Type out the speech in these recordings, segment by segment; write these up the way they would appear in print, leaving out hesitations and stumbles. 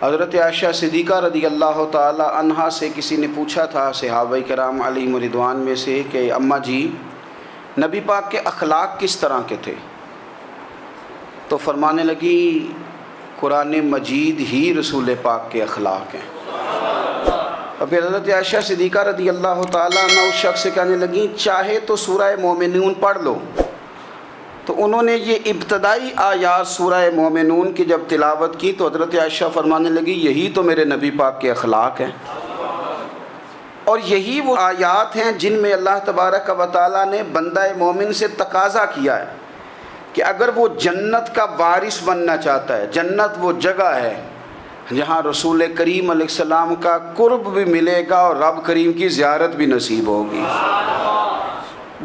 حضرت عائشہ صدیقہ رضی اللہ تعالی عنہا سے کسی نے پوچھا تھا صحابہ کرام علیہم رضوان میں سے کہ اماں جی نبی پاک کے اخلاق کس طرح کے تھے؟ تو فرمانے لگی قرآن مجید ہی رسول پاک کے اخلاق ہیں۔ اور پھر حضرت عائشہ صدیقہ رضی اللہ تعالیٰ عنہ اس شخص سے کہنے لگیں چاہے تو سورہ مومنون پڑھ لو۔ تو انہوں نے یہ ابتدائی آیات سورہ مومنون کی جب تلاوت کی تو حضرت عائشہ فرمانے لگی یہی تو میرے نبی پاک کے اخلاق ہیں، اور یہی وہ آیات ہیں جن میں اللہ تبارک و تعالیٰ نے بندہ مومن سے تقاضا کیا ہے کہ اگر وہ جنت کا وارث بننا چاہتا ہے، جنت وہ جگہ ہے جہاں رسول کریم علیہ السلام کا قرب بھی ملے گا اور رب کریم کی زیارت بھی نصیب ہوگی،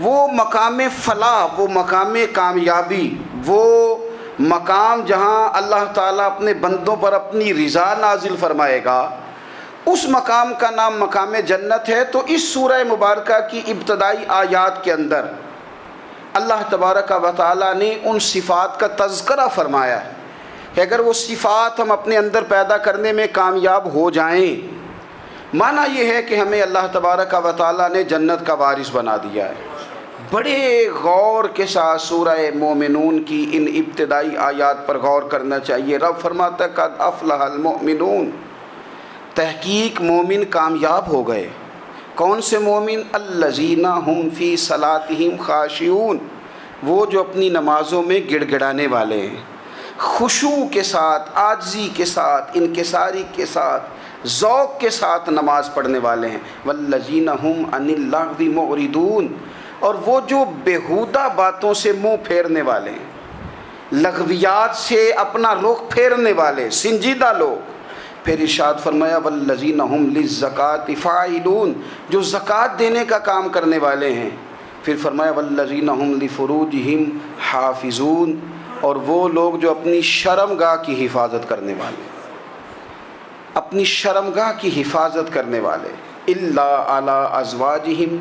وہ مقام فلاح، وہ مقام کامیابی، وہ مقام جہاں اللہ تعالیٰ اپنے بندوں پر اپنی رضا نازل فرمائے گا، اس مقام کا نام مقام جنت ہے۔ تو اس سورہ مبارکہ کی ابتدائی آیات کے اندر اللہ تبارک و تعالیٰ نے ان صفات کا تذکرہ فرمایا ہے کہ اگر وہ صفات ہم اپنے اندر پیدا کرنے میں کامیاب ہو جائیں، معنی یہ ہے کہ ہمیں اللہ تبارک و تعالیٰ نے جنت کا وارث بنا دیا ہے۔ بڑے غور کے ساتھ سورہ مومنون کی ان ابتدائی آیات پر غور کرنا چاہیے۔ رب فرماتا ہے قد افلح المؤمنون، تحقیق مومن کامیاب ہو گئے۔ کون سے مومن؟ الذین ہم فی صلاتہم خاشعون، وہ جو اپنی نمازوں میں گڑ گڑانے والے ہیں، خشوع کے ساتھ، عاجزی کے ساتھ، انکساری کے ساتھ، ذوق کے ساتھ نماز پڑھنے والے ہیں۔ والذین ہم عن اللغو معرضون، اور وہ جو بیہودہ باتوں سے منہ پھیرنے والے ہیں، لغویات سے اپنا رخ پھیرنے والے سنجیدہ لوگ۔ پھر ارشاد فرمایا والذین ہم للزکاۃ فاعلون، جو زکوٰۃ دینے کا کام کرنے والے ہیں۔ پھر فرمایا والذین ہم لفروجہم حافظون، اور وہ لوگ جو اپنی شرمگاہ کی حفاظت کرنے والے، اپنی شرمگاہ کی حفاظت کرنے والے۔ الا علی ازواجہم،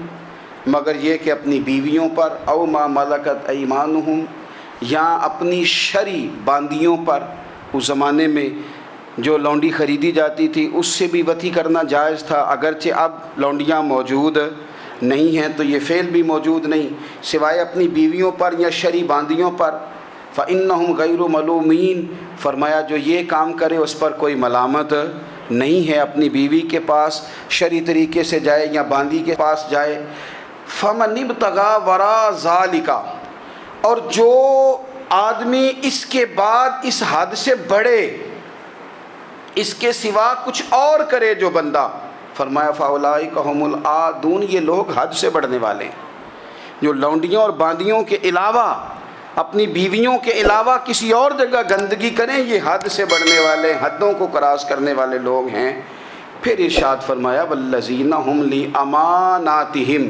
مگر یہ کہ اپنی بیویوں پر، او ما ملکت ایمانہم، یا اپنی شرعی باندیوں پر۔ اس زمانے میں جو لونڈی خریدی جاتی تھی اس سے بھی وطی کرنا جائز تھا، اگرچہ اب لونڈیاں موجود نہیں ہیں تو یہ فعل بھی موجود نہیں، سوائے اپنی بیویوں پر یا شرعی باندیوں پر۔ فإنہم غیر ملومین، فرمایا جو یہ کام کرے اس پر کوئی ملامت نہیں ہے، اپنی بیوی کے پاس شرعی طریقے سے جائے یا باندی کے پاس جائے۔ فمن ابتغى وراء ذلك، اور جو آدمی اس کے بعد اس حد سے بڑھے، اس کے سوا کچھ اور کرے جو بندہ، فرمایا فاولئک هم العادون، یہ لوگ حد سے بڑھنے والے ہیں۔ جو لونڈیوں اور باندیوں کے علاوہ، اپنی بیویوں کے علاوہ کسی اور جگہ گندگی کریں، یہ حد سے بڑھنے والے، حدوں کو کراس کرنے والے لوگ ہیں۔ پھر ارشاد فرمایا والذین هم لاماناتہم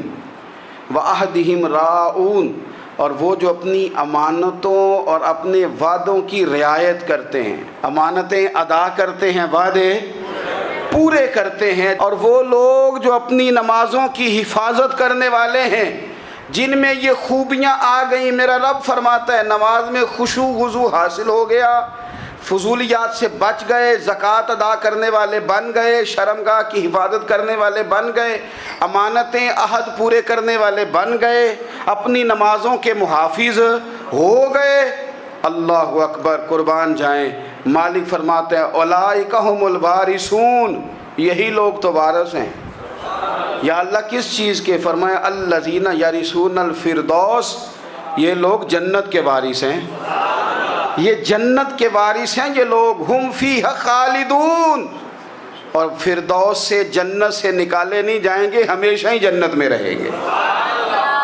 وعہدہم راعون، اور وہ جو اپنی امانتوں اور اپنے وعدوں کی رعایت کرتے ہیں، امانتیں ادا کرتے ہیں، وعدے پورے کرتے ہیں۔ اور وہ لوگ جو اپنی نمازوں کی حفاظت کرنے والے ہیں، جن میں یہ خوبیاں آ گئیں۔ میرا رب فرماتا ہے نماز میں خشوع خضوع حاصل ہو گیا، فضولیات سے بچ گئے، زکوٰۃ ادا کرنے والے بن گئے، شرمگاہ کی حفاظت کرنے والے بن گئے، امانتیں عہد پورے کرنے والے بن گئے، اپنی نمازوں کے محافظ ہو گئے۔ اللہ اکبر، قربان جائیں۔ مالک فرماتے ہیں اولئک هم الوارثون، یہی لوگ تو وارث ہیں۔ یا اللہ کس چیز کے؟ فرمایا الذین یرثون الفردوس، یہ لوگ جنت کے وارث ہیں، یہ جنت کے وارث ہیں یہ لوگ۔ ہم فیہا خالدون، اور فردوس سے، جنت سے نکالے نہیں جائیں گے، ہمیشہ ہی جنت میں رہیں گے۔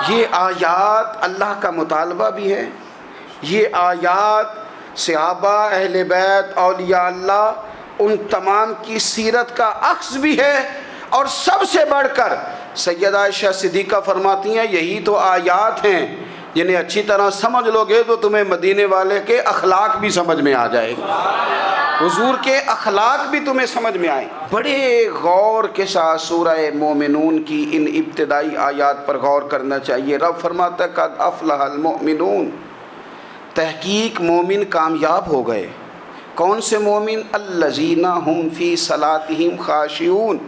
یہ آیات اللہ کا مطالبہ بھی ہے، یہ آیات صحابہ، اہل بیت، اولیاء اللہ، ان تمام کی سیرت کا عکس بھی ہے۔ اور سب سے بڑھ کر سیدہ عائشہ صدیقہ فرماتی ہیں یہی تو آیات ہیں جنہیں اچھی طرح سمجھ لو گے تو تمہیں مدینے والے کے اخلاق بھی سمجھ میں آ جائے گا، حضور کے اخلاق بھی تمہیں سمجھ میں آئیں۔ بڑے غور کے ساتھ سورہ مومنون کی ان ابتدائی آیات پر غور کرنا چاہیے۔ رب فرماتا ہے قد افلح المؤمنون، تحقیق مومن کامیاب ہو گئے۔ کون سے مومن؟ الذین ہم فی صلاتہم خاشعون،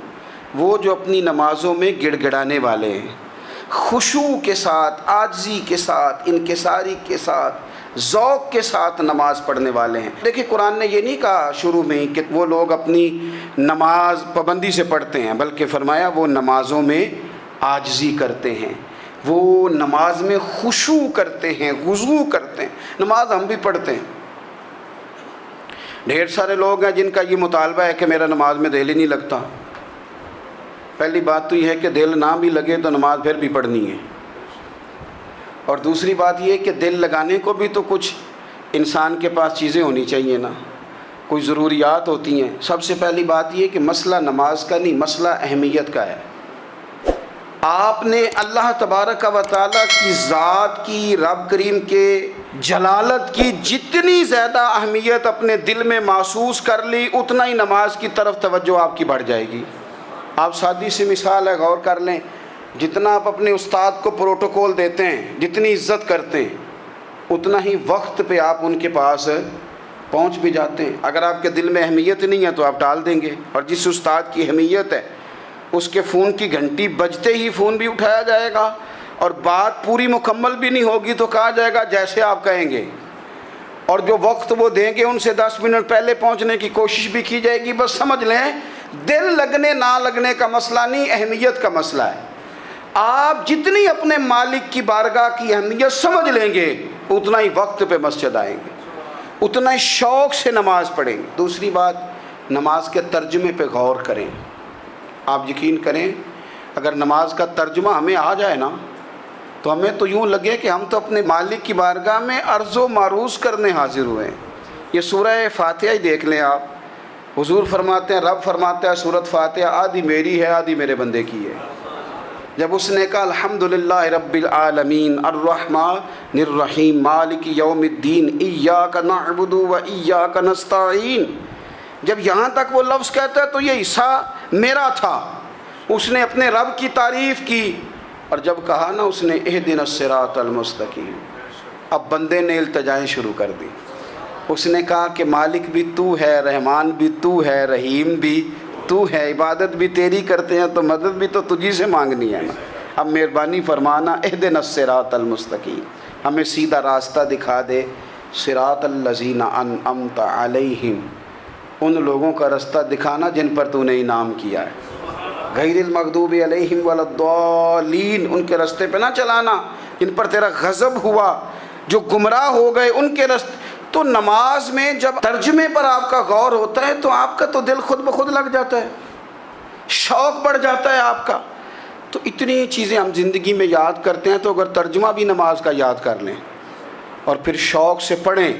وہ جو اپنی نمازوں میں گڑ گڑانے والے ہیں، خشوع کے ساتھ، عاجزی کے ساتھ، انکساری کے ساتھ، ذوق کے ساتھ نماز پڑھنے والے ہیں۔ دیکھیں قرآن نے یہ نہیں کہا شروع میں کہ وہ لوگ اپنی نماز پابندی سے پڑھتے ہیں، بلکہ فرمایا وہ نمازوں میں عاجزی کرتے ہیں، وہ نماز میں خشوع کرتے ہیں، خضوع کرتے ہیں۔ نماز ہم بھی پڑھتے ہیں، ڈھیر سارے لوگ ہیں جن کا یہ مطالبہ ہے کہ میرا نماز میں دل ہی نہیں لگتا۔ پہلی بات تو یہ ہے کہ دل نہ بھی لگے تو نماز پھر بھی پڑھنی ہے، اور دوسری بات یہ ہے کہ دل لگانے کو بھی تو کچھ انسان کے پاس چیزیں ہونی چاہیے نا، کوئی ضروریات ہوتی ہیں۔ سب سے پہلی بات یہ کہ مسئلہ نماز کا نہیں، مسئلہ اہمیت کا ہے۔ آپ نے اللہ تبارک و تعالیٰ کی ذات کی، رب کریم کے جلالت کی جتنی زیادہ اہمیت اپنے دل میں محسوس کر لی، اتنا ہی نماز کی طرف توجہ آپ کی بڑھ جائے گی۔ آپ سادی سی مثال ہے، غور کر لیں، جتنا آپ اپنے استاد کو پروٹوکول دیتے ہیں، جتنی عزت کرتے ہیں، اتنا ہی وقت پہ آپ ان کے پاس پہنچ بھی جاتے ہیں۔ اگر آپ کے دل میں اہمیت نہیں ہے تو آپ ٹال دیں گے، اور جس استاد کی اہمیت ہے اس کے فون کی گھنٹی بجتے ہی فون بھی اٹھایا جائے گا، اور بات پوری مکمل بھی نہیں ہوگی تو کہا جائے گا جیسے آپ کہیں گے، اور جو وقت وہ دیں گے ان سے 10 منٹ پہلے پہنچنے کی کوشش بھی کی جائے گی۔ بس سمجھ لیں دل لگنے نہ لگنے کا مسئلہ نہیں، اہمیت کا مسئلہ ہے۔ آپ جتنی اپنے مالک کی بارگاہ کی اہمیت سمجھ لیں گے، اتنا ہی وقت پہ مسجد آئیں گے، اتنا ہی شوق سے نماز پڑھیں گے۔ دوسری بات، نماز کے ترجمے پہ غور کریں۔ آپ یقین کریں اگر نماز کا ترجمہ ہمیں آ جائے نا تو ہمیں تو یوں لگے کہ ہم تو اپنے مالک کی بارگاہ میں عرض و معروض کرنے حاضر ہوئے ہیں۔ یہ سورہ فاتحہ ہی دیکھ لیں آپ، حضور فرماتے ہیں، رب فرماتا ہے سورۃ فاتحہ آدھی میری ہے آدھی میرے بندے کی ہے۔ جب اس نے کہا الحمدللہ رب العالمین الرحمن الرحیم مالک یوم الدین ایاک نعبد و ایاک نستعین، جب یہاں تک وہ لفظ کہتا ہے تو یہ حصہ میرا تھا۔ اس نے اپنے رب کی تعریف کی، اور جب کہا نا اس نے اہدنا الصراط المستقیم، اب بندے نے التجائیں شروع کر دی۔ اس نے کہا کہ مالک بھی تو ہے، رحمان بھی تو ہے، رحیم بھی تو ہے، عبادت بھی تیری کرتے ہیں تو مدد بھی تو تجھی سے مانگنی ہے نا، اب مہربانی فرمانا اہدنا الصراط المستقیم، ہمیں سیدھا راستہ دکھا دے، صراط الذین انعمت علیہم، ان لوگوں کا راستہ دکھانا جن پر تو نے انعام کیا ہے، غیر المغضوب علیہم ولا الضالین، ان کے راستے پہ نہ چلانا جن پر تیرا غضب ہوا، جو گمراہ ہو گئے ان کے راستے۔ تو نماز میں جب ترجمے پر آپ کا غور ہوتا ہے تو آپ کا تو دل خود بخود لگ جاتا ہے، شوق بڑھ جاتا ہے آپ کا۔ تو اتنی چیزیں ہم زندگی میں یاد کرتے ہیں، تو اگر ترجمہ بھی نماز کا یاد کر لیں اور پھر شوق سے پڑھیں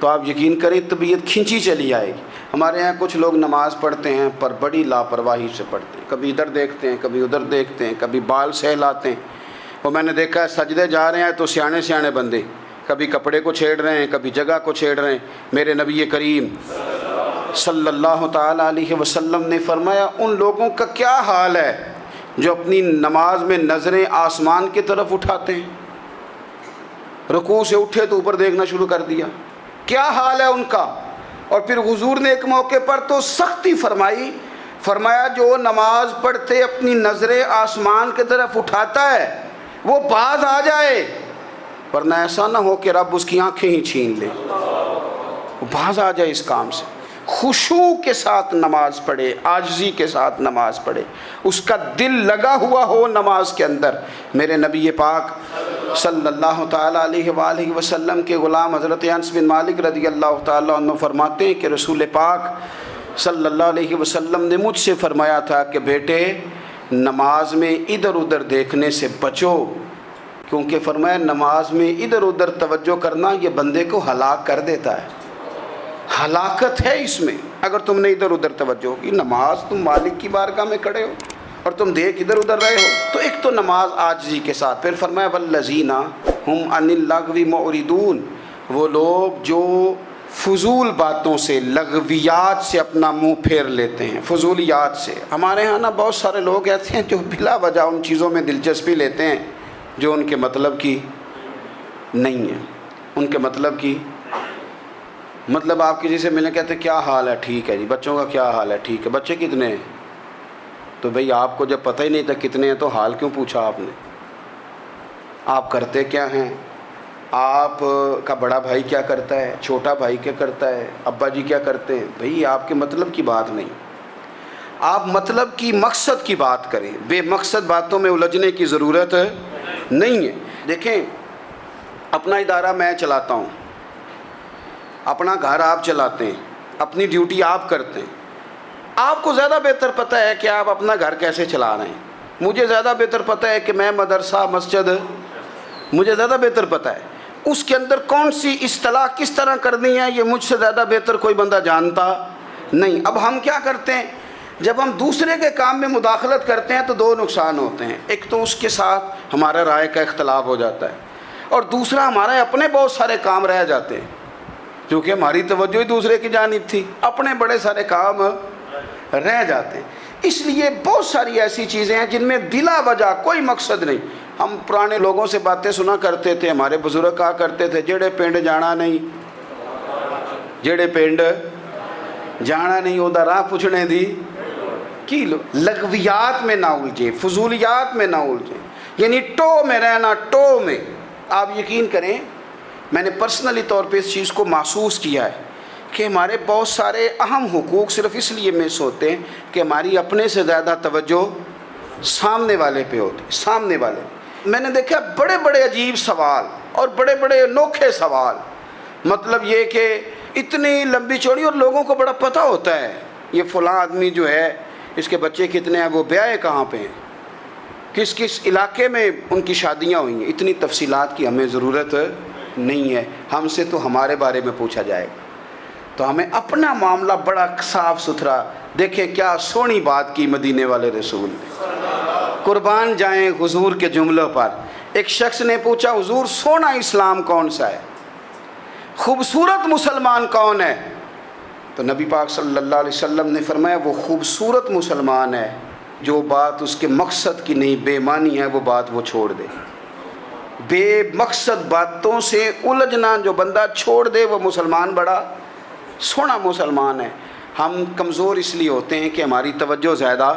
تو آپ یقین کریں طبیعت کھنچی چلی آئے گی۔ ہمارے یہاں کچھ لوگ نماز پڑھتے ہیں پر بڑی لاپرواہی سے پڑھتے ہیں، کبھی ادھر دیکھتے ہیں کبھی ادھر دیکھتے ہیں، کبھی بال سہلاتے ہیں۔ وہ میں نے دیکھا ہے سجدے جا رہے ہیں تو سیانے سیانے بندے کبھی کپڑے کو چھیڑ رہے ہیں کبھی جگہ کو چھیڑ رہے ہیں۔ میرے نبی کریم صلی اللہ تعالیٰ علیہ وسلم نے فرمایا ان لوگوں کا کیا حال ہے جو اپنی نماز میں نظریں آسمان کی طرف اٹھاتے ہیں، رکوع سے اٹھے تو اوپر دیکھنا شروع کر دیا، کیا حال ہے ان کا۔ اور پھر حضور نے ایک موقع پر تو سختی فرمائی، فرمایا جو نماز پڑھتے اپنی نظریں آسمان کی طرف اٹھاتا ہے وہ باز آ جائے، ورنہ ایسا نہ ہو کہ رب اس کی آنکھیں ہی چھین لے، وہ باز آ جائے اس کام سے۔ خشوع کے ساتھ نماز پڑھے، عاجزی کے ساتھ نماز پڑھے، اس کا دل لگا ہوا ہو نماز کے اندر۔ میرے نبی پاک صلی اللہ تعالیٰ علیہ وآلہ وسلم کے غلام حضرت انس بن مالک رضی اللہ تعالیٰ عنہ فرماتے ہیں کہ رسول پاک صلی اللہ علیہ وسلم نے مجھ سے فرمایا تھا کہ بیٹے نماز میں ادھر ادھر دیکھنے سے بچو، کیونکہ فرمایا نماز میں ادھر ادھر توجہ کرنا یہ بندے کو ہلاک کر دیتا ہے، ہلاکت ہے اس میں۔ اگر تم نے ادھر ادھر توجہ کی، نماز تم مالک کی بارگاہ میں کھڑے ہو اور تم دیکھ ادھر ادھر رہے ہو، تو ایک تو نماز عاجزی کے ساتھ۔ پھر فرمایا والذین ہم عن اللغو معرضون، وہ لوگ جو فضول باتوں سے، لغویات سے اپنا منہ پھیر لیتے ہیں، فضولیات سے۔ ہمارے ہاں نا بہت سارے لوگ ایسے ہیں جو بلا وجہ ان چیزوں میں دلچسپی لیتے ہیں جو ان کے مطلب کی نہیں ہے، ان کے مطلب کی مطلب آپ کسی سے ملنے کہتے ہیں کیا حال ہے؟ ٹھیک ہے جی۔ بچوں کا کیا حال ہے؟ ٹھیک ہے۔ بچے کتنے ہیں؟ تو بھئی آپ کو جب پتہ ہی نہیں تھا کتنے ہیں تو حال کیوں پوچھا آپ نے؟ آپ کرتے کیا ہیں؟ آپ کا بڑا بھائی کیا کرتا ہے؟ چھوٹا بھائی کیا کرتا ہے؟ ابا جی کیا کرتے ہیں؟ بھئی آپ کے مطلب کی بات نہیں، آپ مطلب کی مقصد کی بات کریں، بے مقصد باتوں میں الجھنے کی ضرورت نہیں ہے۔ دیکھیں، اپنا ادارہ میں چلاتا ہوں، اپنا گھر آپ چلاتے ہیں، اپنی ڈیوٹی آپ کرتے ہیں، آپ کو زیادہ بہتر پتہ ہے کہ آپ اپنا گھر کیسے چلا رہے ہیں، مجھے زیادہ بہتر پتہ ہے کہ میں مدرسہ مسجد، مجھے زیادہ بہتر پتہ ہے اس کے اندر کون سی اصطلاح کس طرح کرنی ہے، یہ مجھ سے زیادہ بہتر کوئی بندہ جانتا نہیں۔ اب ہم کیا کرتے ہیں، جب ہم دوسرے کے کام میں مداخلت کرتے ہیں تو دو نقصان ہوتے ہیں، ایک تو اس کے ساتھ ہمارا رائے کا اختلاف ہو جاتا ہے، اور دوسرا ہمارے اپنے بہت سارے کام رہ جاتے ہیں، کیونکہ ہماری توجہ ہی دوسرے کی جانب تھی، اپنے بڑے سارے کام رہ جاتے ہیں۔ اس لیے بہت ساری ایسی چیزیں ہیں جن میں بلا وجہ کوئی مقصد نہیں۔ ہم پرانے لوگوں سے باتیں سنا کرتے تھے، ہمارے بزرگ کہا کرتے تھے جڑے پنڈ جانا نہیں، جڑے پنڈ جانا نہیں اودہ راہ پوچھنے دی کی لو۔ لغویات میں نہ الجھیں، فضولیات میں نہ الجھیں، یعنی ٹو میں رہنا، ٹو میں۔ آپ یقین کریں، میں نے پرسنلی طور پہ اس چیز کو محسوس کیا ہے کہ ہمارے بہت سارے اہم حقوق صرف اس لیے مس ہوتے ہیں کہ ہماری اپنے سے زیادہ توجہ سامنے والے پہ ہوتی، سامنے والے۔ میں نے دیکھا بڑے بڑے عجیب سوال اور بڑے بڑے انوکھے سوال، مطلب یہ کہ اتنی لمبی چوڑی، اور لوگوں کو بڑا پتہ ہوتا ہے یہ فلاں آدمی جو ہے اس کے بچے کتنے ہیں، وہ بیاہ کہاں پہ ہیں، کس کس علاقے میں ان کی شادیاں ہوئی ہیں۔ اتنی تفصیلات کی ہمیں ضرورت نہیں ہے، ہم سے تو ہمارے بارے میں پوچھا جائے گا، تو ہمیں اپنا معاملہ بڑا صاف ستھرا۔ دیکھیں کیا سونی بات کی مدینے والے رسول نے، قربان جائیں حضور کے جملوں پر۔ ایک شخص نے پوچھا حضور سونا اسلام کون سا ہے، خوبصورت مسلمان کون ہے؟ تو نبی پاک صلی اللہ علیہ وسلم نے فرمایا وہ خوبصورت مسلمان ہے جو بات اس کے مقصد کی نہیں، بے معنی ہے وہ بات وہ چھوڑ دے۔ بے مقصد باتوں سے الجھنا جو بندہ چھوڑ دے وہ مسلمان بڑا سونا مسلمان ہے۔ ہم کمزور اس لیے ہوتے ہیں کہ ہماری توجہ زیادہ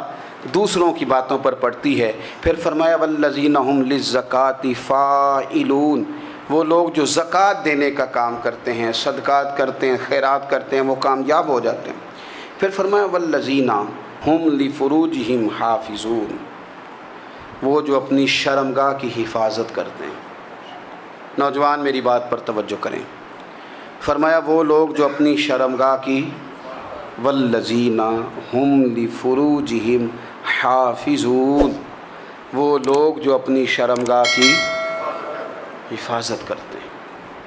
دوسروں کی باتوں پر پڑتی ہے۔ پھر فرمایا والذین هم للزکاۃ فاعلون، وہ لوگ جو زکوٰۃ دینے کا کام کرتے ہیں، صدقات کرتے ہیں، خیرات کرتے ہیں، وہ کامیاب ہو جاتے ہیں۔ پھر فرمایا والذین هم لفروجہم حافظون، وہ جو اپنی شرمگاہ کی حفاظت کرتے ہیں۔ نوجوان میری بات پر توجہ کریں، فرمایا وہ لوگ جو اپنی شرمگاہ کی، والذین هم لفروجہم حافظون، وہ لوگ جو اپنی شرمگاہ کی حفاظت کرتے ہیں۔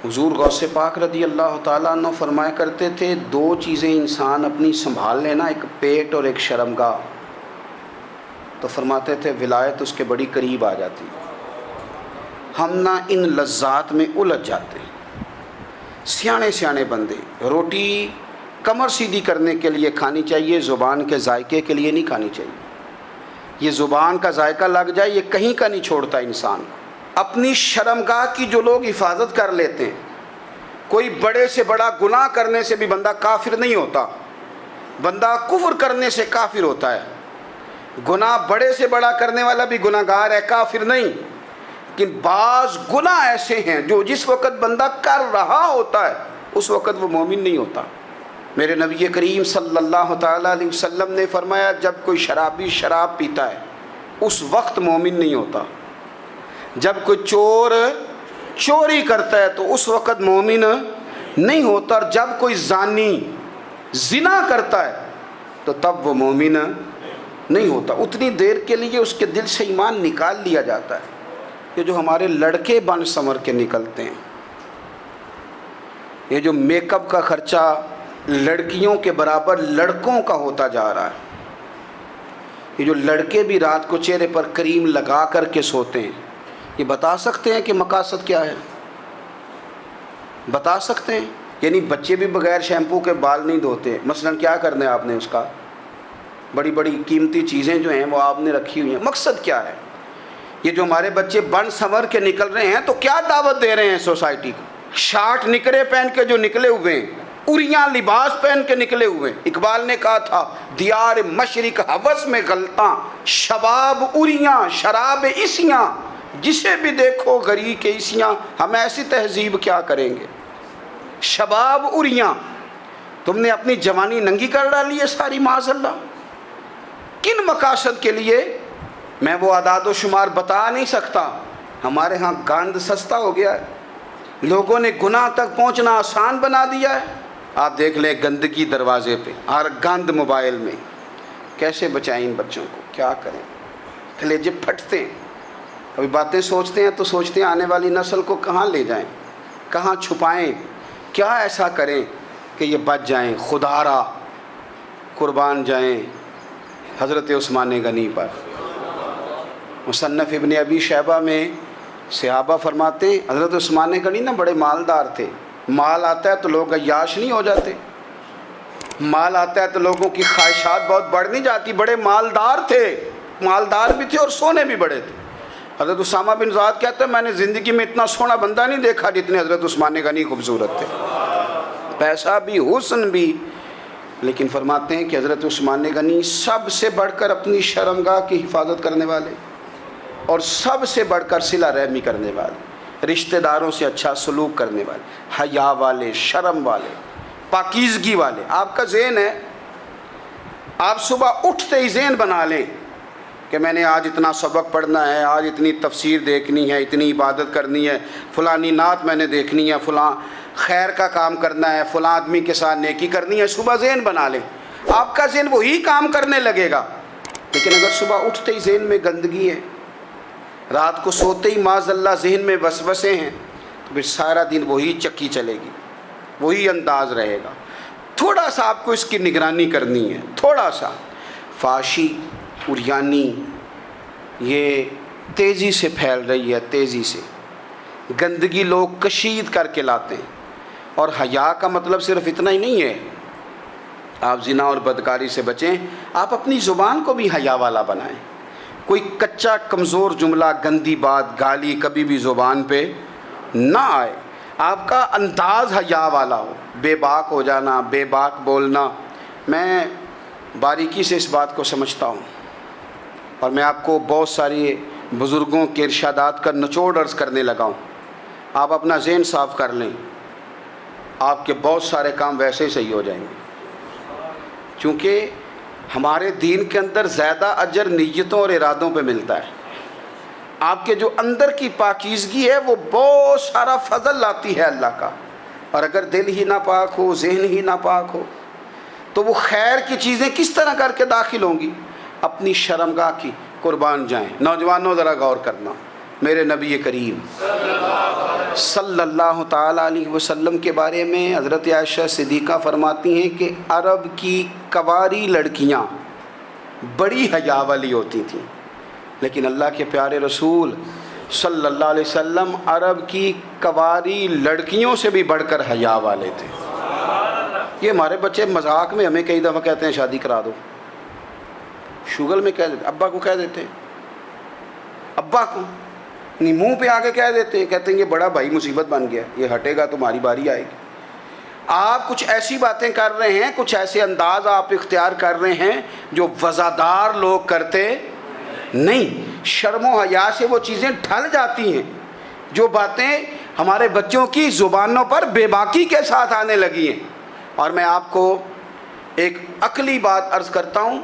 حضور غوث پاک رضی اللہ تعالیٰ عنہ فرمایا کرتے تھے دو چیزیں انسان اپنی سنبھال لینا، ایک پیٹ اور ایک شرمگاہ، تو فرماتے تھے ولایت اس کے بڑی قریب آ جاتی۔ ہم نہ ان لذات میں الجھ جاتے ہیں۔ سیانے سیانے بندے روٹی کمر سیدھی کرنے کے لیے کھانی چاہیے، زبان کے ذائقے کے لیے نہیں کھانی چاہیے۔ یہ زبان کا ذائقہ لگ جائے یہ کہیں کا نہیں چھوڑتا انسان کو۔ اپنی شرمگاہ کی جو لوگ حفاظت کر لیتے ہیں، کوئی بڑے سے بڑا گناہ کرنے سے بھی بندہ کافر نہیں ہوتا، بندہ کفر کرنے سے کافر ہوتا ہے۔ گناہ بڑے سے بڑا کرنے والا بھی گناہ گار ہے، کافر نہیں۔ لیکن بعض گناہ ایسے ہیں جو جس وقت بندہ کر رہا ہوتا ہے اس وقت وہ مومن نہیں ہوتا۔ میرے نبی کریم صلی اللہ تعالیٰ علیہ وسلم نے فرمایا جب کوئی شرابی شراب پیتا ہے اس وقت مومن نہیں ہوتا، جب کوئی چور چوری کرتا ہے تو اس وقت مومن نہیں ہوتا، اور جب کوئی زانی زنا کرتا ہے تو تب وہ مومن نہیں ہوتا۔ اتنی دیر کے لیے اس کے دل سے ایمان نکال لیا جاتا ہے۔ یہ جو ہمارے لڑکے بن سنور کے نکلتے ہیں، یہ جو میک اپ کا خرچہ لڑکیوں کے برابر لڑکوں کا ہوتا جا رہا ہے، یہ جو لڑکے بھی رات کو چہرے پر کریم لگا کر کے سوتے ہیں، یہ بتا سکتے ہیں کہ مقاصد کیا ہے؟ بتا سکتے ہیں؟ یعنی بچے بھی بغیر شیمپو کے بال نہیں دھوتے، مثلا کیا کرنا ہے آپ نے اس کا؟ بڑی بڑی قیمتی چیزیں جو ہیں وہ آپ نے رکھی ہوئی ہیں، مقصد کیا ہے؟ یہ جو ہمارے بچے بن سنور کے نکل رہے ہیں تو کیا دعوت دے رہے ہیں سوسائٹی کو؟ شارٹ نکرے پہن کے جو نکلے ہوئے ہیں اریاں لباس پہن کے نکلے ہوئے. اقبال نے کہا تھا دیار مشرق ہوس میں غلطاں، شباب اریاں شراب عیسیاں، جسے بھی دیکھو غری کے عیسیاں. ہم ایسی تہذیب کیا کریں گے؟ شباب اریاں، تم نے اپنی جوانی ننگی کر ڈالی ہے ساری معاذ اللہ. کن مقاصد کے لیے؟ میں وہ اعداد و شمار بتا نہیں سکتا. ہمارے ہاں گاند سستا ہو گیا ہے، لوگوں نے گناہ تک پہنچنا آسان بنا دیا ہے. آپ دیکھ لیں گندگی دروازے پہ اور گند موبائل میں. کیسے بچائیں ان بچوں کو؟ کیا کریں؟ کلیجے پھٹتے ہیں. کبھی باتیں سوچتے ہیں تو سوچتے ہیں آنے والی نسل کو کہاں لے جائیں، کہاں چھپائیں، کیا ایسا کریں کہ یہ بچ جائیں. خدا را قربان جائیں حضرت عثمان غنی پر. مصنف ابن ابی شیبہ میں صحابہ فرماتے ہیں حضرت عثمان غنی نا بڑے مالدار تھے. مال آتا ہے تو لوگ عیاش نہیں ہو جاتے، مال آتا ہے تو لوگوں کی خواہشات بہت بڑھ نہیں جاتی. بڑے مالدار تھے، مالدار بھی تھے اور سونے بھی بڑے تھے. حضرت اسامہ بن زید کہتے ہیں میں نے زندگی میں اتنا سونا بندہ نہیں دیکھا جتنے حضرت عثمان غنی خوبصورت تھے، پیسہ بھی حسن بھی. لیکن فرماتے ہیں کہ حضرت عثمان غنی سب سے بڑھ کر اپنی شرمگاہ کی حفاظت کرنے والے اور سب سے بڑھ کر صلہ رحمی کرنے والے، رشتہ داروں سے اچھا سلوک کرنے والے، حیا والے، شرم والے، پاکیزگی والے. آپ کا ذہن ہے، آپ صبح اٹھتے ہی ذہن بنا لیں کہ میں نے آج اتنا سبق پڑھنا ہے، آج اتنی تفسیر دیکھنی ہے، اتنی عبادت کرنی ہے، فلانی نعت میں نے دیکھنی ہے، فلاں خیر کا کام کرنا ہے، فلاں آدمی کے ساتھ نیکی کرنی ہے. صبح ذہن بنا لیں، آپ کا ذہن وہی کام کرنے لگے گا. لیکن اگر صبح اٹھتے ہی ذہن میں گندگی ہے، رات کو سوتے ہی معاذ اللہ ذہن میں وسوسے ہیں، تو پھر سارا دن وہی چکی چلے گی، وہی انداز رہے گا. تھوڑا سا آپ کو اس کی نگرانی کرنی ہے. تھوڑا سا فحاشی اریانی یہ تیزی سے پھیل رہی ہے، تیزی سے گندگی لوگ کشید کر کے لاتے ہیں. اور حیا کا مطلب صرف اتنا ہی نہیں ہے آپ زنا اور بدکاری سے بچیں، آپ اپنی زبان کو بھی حیا والا بنائیں. کوئی کچا کمزور جملہ، گندی بات، گالی کبھی بھی زبان پہ نہ آئے. آپ کا انداز حیا والا ہو. بے باک ہو جانا، بے باک بولنا، میں باریکی سے اس بات کو سمجھتا ہوں اور میں آپ کو بہت ساری بزرگوں کے ارشادات کا نچوڑ عرض کرنے لگا ہوں. آپ اپنا ذہن صاف کر لیں، آپ کے بہت سارے کام ویسے ہی صحیح ہو جائیں گے. چونکہ ہمارے دین کے اندر زیادہ اجر نیتوں اور ارادوں پہ ملتا ہے. آپ کے جو اندر کی پاکیزگی ہے وہ بہت سارا فضل لاتی ہے اللہ کا. اور اگر دل ہی ناپاک ہو، ذہن ہی ناپاک ہو، تو وہ خیر کی چیزیں کس طرح کر کے داخل ہوں گی؟ اپنی شرمگاہ کی قربان جائیں. نوجوانوں ذرا غور کرنا، میرے نبی کریم صلی اللہ تعالیٰ علیہ وسلم کے بارے میں حضرت عائشہ صدیقہ فرماتی ہیں کہ عرب کی کنواری لڑکیاں بڑی حیا والی ہوتی تھیں، لیکن اللہ کے پیارے رسول صلی اللہ علیہ وسلم عرب کی کنواری لڑکیوں سے بھی بڑھ کر حیا والے تھے. یہ ہمارے بچے مذاق میں ہمیں کئی دفعہ کہتے ہیں شادی کرا دو، شوگل میں کہہ دیتے، ابا کو کہہ دیتے ہیں، ابا کو نہیں منہ پہ آگے کہہ دیتے ہیں، کہتے ہیں یہ بڑا بھائی مصیبت بن گیا، یہ ہٹے گا تمہاری باری آئے گی. آپ کچھ ایسی باتیں کر رہے ہیں، کچھ ایسے انداز آپ اختیار کر رہے ہیں جو وزادار لوگ کرتے نہیں. شرم و حیا سے وہ چیزیں ڈھل جاتی ہیں جو باتیں ہمارے بچوں کی زبانوں پر بے باکی کے ساتھ آنے لگی ہیں. اور میں آپ کو ایک عقلی بات عرض کرتا ہوں،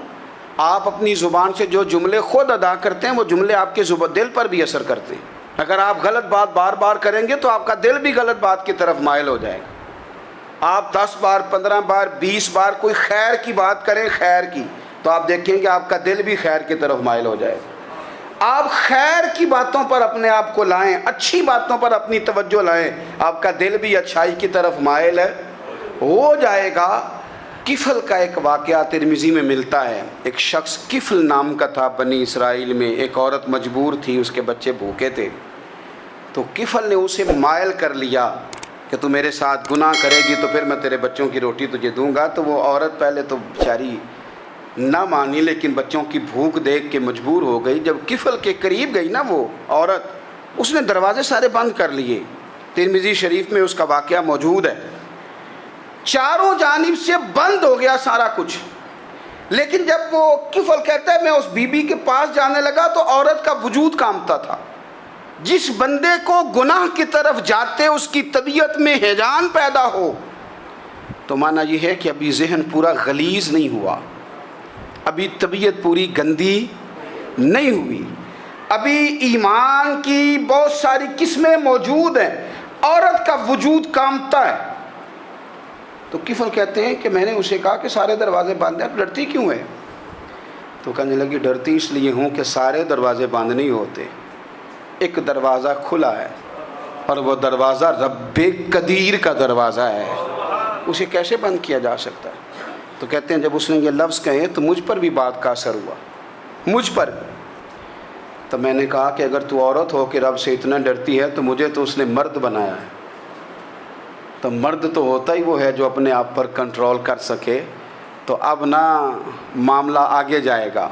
آپ اپنی زبان سے جو جملے خود ادا کرتے ہیں وہ جملے آپ کے دل پر بھی اثر کرتے ہیں. اگر آپ غلط بات بار بار کریں گے تو آپ کا دل بھی غلط بات کی طرف مائل ہو جائے گا. آپ 10 بار 15 بار 20 بار کوئی خیر کی بات کریں، خیر کی، تو آپ دیکھیں گے آپ کا دل بھی خیر کی طرف مائل ہو جائے گا. آپ خیر کی باتوں پر اپنے آپ کو لائیں، اچھی باتوں پر اپنی توجہ لائیں، آپ کا دل بھی اچھائی کی طرف مائل ہو جائے گا. کفل کا ایک واقعہ ترمذی میں ملتا ہے. ایک شخص کفل نام کا تھا بنی اسرائیل میں. ایک عورت مجبور تھی، اس کے بچے بھوکے تھے، تو کفل نے اسے مائل کر لیا کہ تو میرے ساتھ گناہ کرے گی تو پھر میں تیرے بچوں کی روٹی تجھے دوں گا. تو وہ عورت پہلے تو بیچاری نہ مانی، لیکن بچوں کی بھوک دیکھ کے مجبور ہو گئی. جب کفل کے قریب گئی نا وہ عورت، اس نے دروازے سارے بند کر لیے. ترمذی شریف میں اس کا واقعہ موجود ہے. چاروں جانب سے بند ہو گیا سارا کچھ. لیکن جب وہ کفل کہتا ہے میں اس بی بی کے پاس جانے لگا تو عورت کا وجود کانپتا تھا. جس بندے کو گناہ کی طرف جاتے اس کی طبیعت میں ہیجان پیدا ہو تو معنی یہ ہے کہ ابھی ذہن پورا غلیظ نہیں ہوا, ابھی طبیعت پوری گندی نہیں ہوئی, ابھی ایمان کی بہت ساری قسمیں موجود ہیں, عورت کا وجود کانپتا ہے. تو کفل کہتے ہیں کہ میں نے اسے کہا کہ سارے دروازے بند ہیں, ڈرتی کیوں ہے؟ تو کہنے لگی ڈرتی اس لیے ہوں کہ سارے دروازے بند نہیں ہوتے, ایک دروازہ کھلا ہے اور وہ دروازہ رب قدیر کا دروازہ ہے, اسے کیسے بند کیا جا سکتا ہے؟ تو کہتے ہیں جب اس نے یہ لفظ کہے تو مجھ پر بھی بات کا اثر ہوا, مجھ پر بھی. تو میں نے کہا کہ اگر تو عورت ہو کہ رب سے اتنا ڈرتی ہے تو مجھے تو اس نے مرد بنایا ہے, تو مرد تو ہوتا ہی وہ ہے جو اپنے آپ پر کنٹرول کر سکے. تو اب نہ معاملہ آگے جائے گا,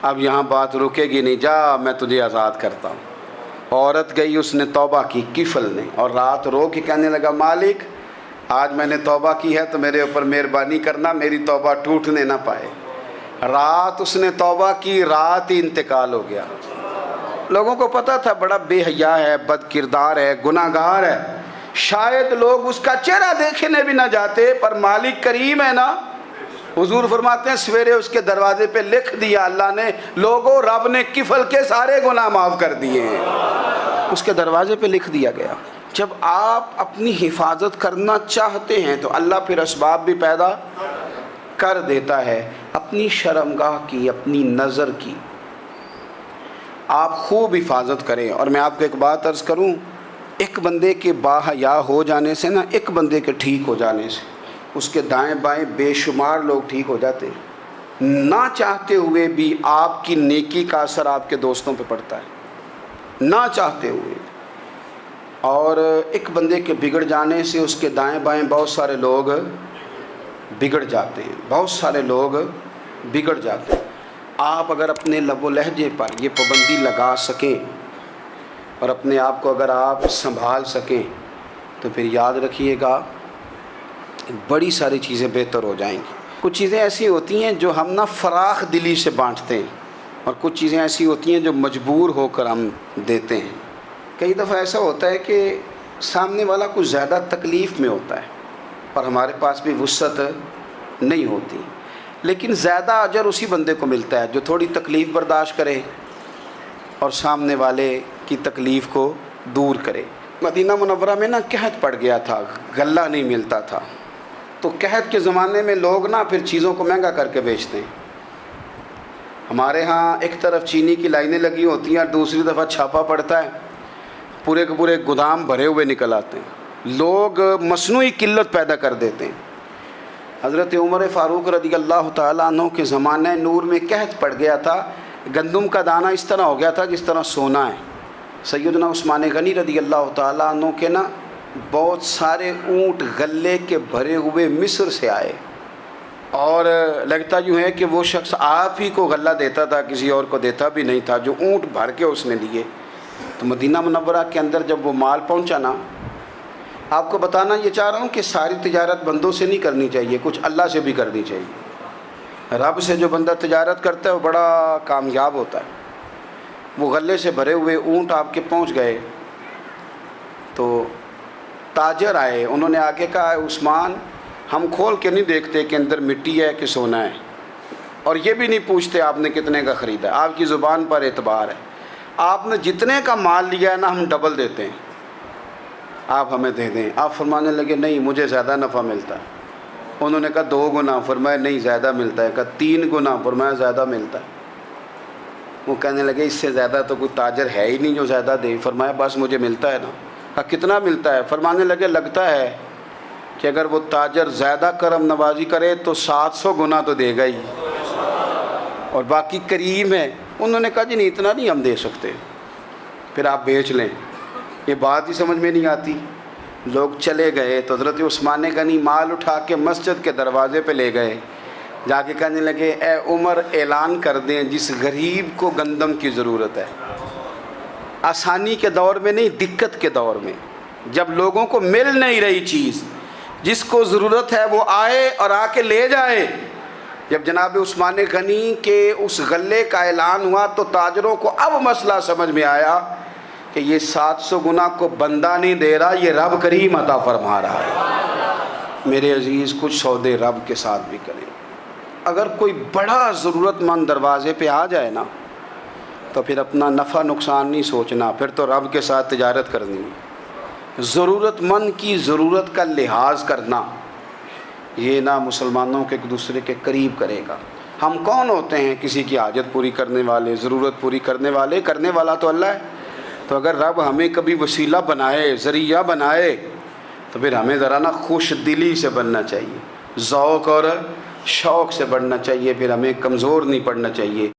اب یہاں بات رکے گی نہیں, جا میں تجھے آزاد کرتا ہوں. عورت گئی, اس نے توبہ کی کفل نے, اور رات رو کے کہنے لگا مالک آج میں نے توبہ کی ہے تو میرے اوپر مہربانی کرنا, میری توبہ ٹوٹنے نہ پائے. رات اس نے توبہ کی, رات ہی انتقال ہو گیا. لوگوں کو پتہ تھا بڑا بے حیا ہے, بد کردار ہے, گناہ گار ہے, شاید لوگ اس کا چہرہ دیکھنے بھی نہ جاتے, پر مالک کریم ہے نا. حضور فرماتے ہیں سویرے اس کے دروازے پہ لکھ دیا اللہ نے, لوگوں رب نے کفل کے سارے گناہ معاف کر دیے ہیں. اس کے دروازے پہ لکھ دیا گیا. جب آپ اپنی حفاظت کرنا چاہتے ہیں تو اللہ پھر اسباب بھی پیدا کر دیتا ہے. اپنی شرمگاہ کی, اپنی نظر کی آپ خوب حفاظت کریں. اور میں آپ کو ایک بات عرض کروں, ایک بندے کے باحیا ہو جانے سے نا, ایک بندے کے ٹھیک ہو جانے سے اس کے دائیں بائیں بے شمار لوگ ٹھیک ہو جاتے ہیں. نہ چاہتے ہوئے بھی آپ کی نیکی کا اثر آپ کے دوستوں پہ پڑتا ہے, نہ چاہتے ہوئے. اور ایک بندے کے بگڑ جانے سے اس کے دائیں بائیں بہت سارے لوگ بگڑ جاتے ہیں, بہت سارے لوگ بگڑ جاتے ہیں. آپ اگر اپنے لب و لہجے پر یہ پابندی لگا سکیں اور اپنے آپ کو اگر آپ سنبھال سکیں تو پھر یاد رکھیے گا بڑی ساری چیزیں بہتر ہو جائیں گی. کچھ چیزیں ایسی ہوتی ہیں جو ہم نہ فراخ دلی سے بانٹتے ہیں, اور کچھ چیزیں ایسی ہوتی ہیں جو مجبور ہو کر ہم دیتے ہیں. کئی دفعہ ایسا ہوتا ہے کہ سامنے والا کچھ زیادہ تکلیف میں ہوتا ہے اور ہمارے پاس بھی وسعت نہیں ہوتی, لیکن زیادہ اجر اسی بندے کو ملتا ہے جو تھوڑی تکلیف برداشت کرے اور سامنے والے کی تکلیف کو دور کرے. مدینہ منورہ میں نا قحط پڑ گیا تھا, غلہ نہیں ملتا تھا. تو قحط کے زمانے میں لوگ نا پھر چیزوں کو مہنگا کر کے بیچتے ہیں. ہمارے ہاں ایک طرف چینی کی لائنیں لگی ہوتی ہیں اور دوسری دفعہ چھاپا پڑتا ہے, پورے کے پورے گودام بھرے ہوئے نکل آتے ہیں. لوگ مصنوعی قلت پیدا کر دیتے ہیں. حضرت عمر فاروق رضی اللہ تعالیٰ عنہ کے زمانے نور میں قحط پڑ گیا تھا. گندم کا دانہ اس طرح ہو گیا تھا جس طرح سونا ہے. سیدنا عثمان غنی رضی اللہ تعالیٰ عنہ کے نا بہت سارے اونٹ غلے کے بھرے ہوئے مصر سے آئے, اور لگتا یوں ہے کہ وہ شخص آپ ہی کو غلہ دیتا تھا, کسی اور کو دیتا بھی نہیں تھا, جو اونٹ بھر کے اس نے لیے. تو مدینہ منورہ کے اندر جب وہ مال پہنچا نا, آپ کو بتانا یہ چاہ رہا ہوں کہ ساری تجارت بندوں سے نہیں کرنی چاہیے, کچھ اللہ سے بھی کرنی چاہیے. رب سے جو بندہ تجارت کرتا ہے وہ بڑا کامیاب ہوتا ہے. وہ غلے سے بھرے ہوئے اونٹ آپ کے پہنچ گئے تو تاجر آئے, انہوں نے آگے کہا عثمان ہم کھول کے نہیں دیکھتے کہ اندر مٹی ہے کہ سونا ہے, اور یہ بھی نہیں پوچھتے آپ نے کتنے کا خریدا, آپ کی زبان پر اعتبار ہے, آپ نے جتنے کا مال لیا ہے نا ہم ڈبل دیتے ہیں, آپ ہمیں دے دیں. آپ فرمانے لگے نہیں مجھے زیادہ نفع ملتا ہے. انہوں نے کہا 2 گنا, فرمایا نہیں زیادہ ملتا ہے. کہا 3 گنا, فرمایا زیادہ ملتا ہے. وہ کہنے لگے اس سے زیادہ تو کوئی تاجر ہے ہی نہیں جو زیادہ دے. فرمایا بس مجھے ملتا ہے نا. کہا کتنا ملتا ہے؟ فرمانے لگے لگتا ہے کہ اگر وہ تاجر زیادہ کرم نوازی کرے تو 700 گنا تو دے گا ہی, اور باقی کریم ہے. انہوں نے کہا جی نہیں اتنا نہیں ہم دے سکتے, پھر آپ بیچ لیں. یہ بات ہی سمجھ میں نہیں آتی. لوگ چلے گئے تو حضرت عثمان غنی مال اٹھا کے مسجد کے دروازے پہ لے گئے. جا کے کہنے لگے اے عمر اعلان کر دیں جس غریب کو گندم کی ضرورت ہے, آسانی کے دور میں نہیں دقت کے دور میں, جب لوگوں کو مل نہیں رہی چیز, جس کو ضرورت ہے وہ آئے اور آ کے لے جائے۔ جب جناب عثمان غنی کے اس غلے کا اعلان ہوا تو تاجروں کو اب مسئلہ سمجھ میں آیا کہ یہ 700 گنا کو بندہ نہیں دے رہا، یہ رب کریم عطا فرما رہا ہے۔ میرے عزیز، کچھ سودے رب کے ساتھ بھی کریں۔ اگر کوئی بڑا ضرورت مند دروازے پہ آ جائے نا تو پھر اپنا نفع نقصان نہیں سوچنا، پھر تو رب کے ساتھ تجارت کرنی ہے۔ ضرورت مند کی ضرورت کا لحاظ کرنا، یہ نہ مسلمانوں کے ایک دوسرے کے قریب کرے گا۔ ہم کون ہوتے ہیں کسی کی حاجت پوری کرنے والے، ضرورت پوری کرنے والے؟ کرنے والا تو اللہ ہے۔ تو اگر رب ہمیں کبھی وسیلہ بنائے، ذریعہ بنائے، تو پھر ہمیں ذرا نا خوش دلی سے بننا چاہیے، ذوق اور شوق سے بڑھنا چاہیے، پھر ہمیں کمزور نہیں پڑنا چاہیے۔